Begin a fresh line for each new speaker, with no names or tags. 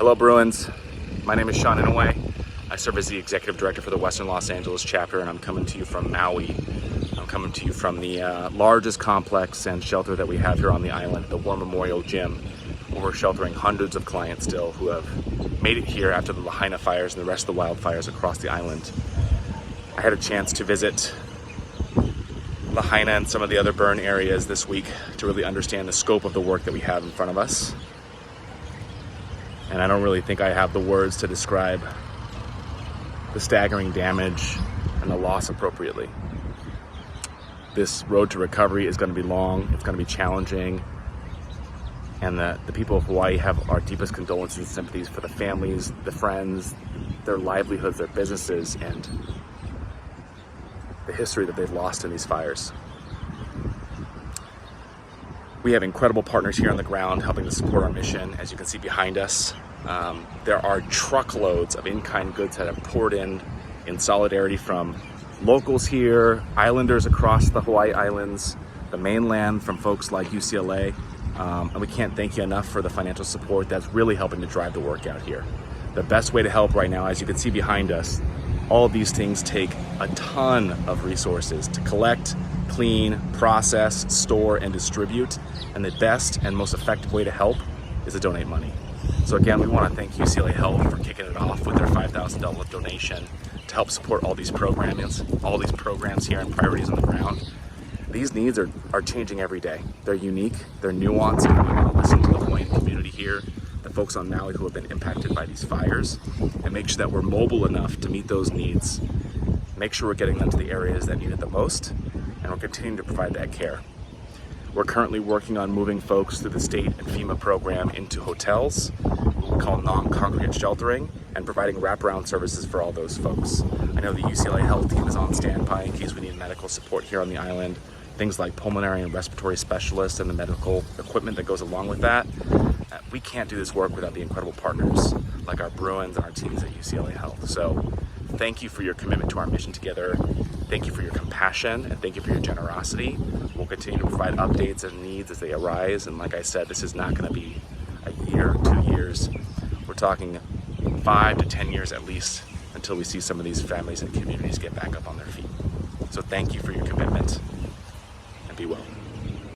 Hello Bruins, my name is Sean Inoue. I serve as the Executive Director for the Western Los Angeles chapter, and I'm coming to you from Maui. I'm coming to you from the largest complex and shelter that we have here on the island, the War Memorial Gym, where we're sheltering hundreds of clients still who have made it here after the Lahaina fires and the rest of the wildfires across the island. I had a chance to visit Lahaina and some of the other burn areas this week to really understand the scope of the work that we have in front of us. And I don't really think I have the words to describe the staggering damage and the loss appropriately. This road to recovery is going to be long, it's going to be challenging, and the people of Hawaii have our deepest condolences and sympathies for the families, the friends, their livelihoods, their businesses, and the history that they've lost in these fires. We have incredible partners here on the ground helping to support our mission. As you can see behind us, there are truckloads of in-kind goods that have poured in solidarity from locals here, islanders across the Hawaii Islands, the mainland, from folks like UCLA. And we can't thank you enough for the financial support that's really helping to drive the work out here. The best way to help right now, as you can see behind us, all of these things take a ton of resources to collect, clean, process, store, and distribute. And the best and most effective way to help is to donate money. So again, we want to thank UCLA Health for kicking it off with their $5,000 donation to help support all these programs here and priorities on the ground. These needs are changing every day. They're unique, they're nuanced, and we want to listen to the Hawaiian community here, the folks on Maui who have been impacted by these fires, and make sure that we're mobile enough to meet those needs, make sure we're getting them to the areas that need it the most, and we're continuing to provide that care. We're currently working on moving folks through the state and FEMA program into hotels, what we call non-congregate sheltering, and providing wraparound services for all those folks. I know the UCLA Health team is on standby in case we need medical support here on the island, things like pulmonary and respiratory specialists and the medical equipment that goes along with that. We can't do this work without the incredible partners like our Bruins and our teams at UCLA Health. So thank you for your commitment to our mission together. Thank you for your compassion, and thank you for your generosity. We'll continue to provide updates and needs as they arise. And like I said, this is not going to be a year, 2 years. We're talking 5 to 10 years at least until we see some of these families and communities get back up on their feet. So thank you for your commitment.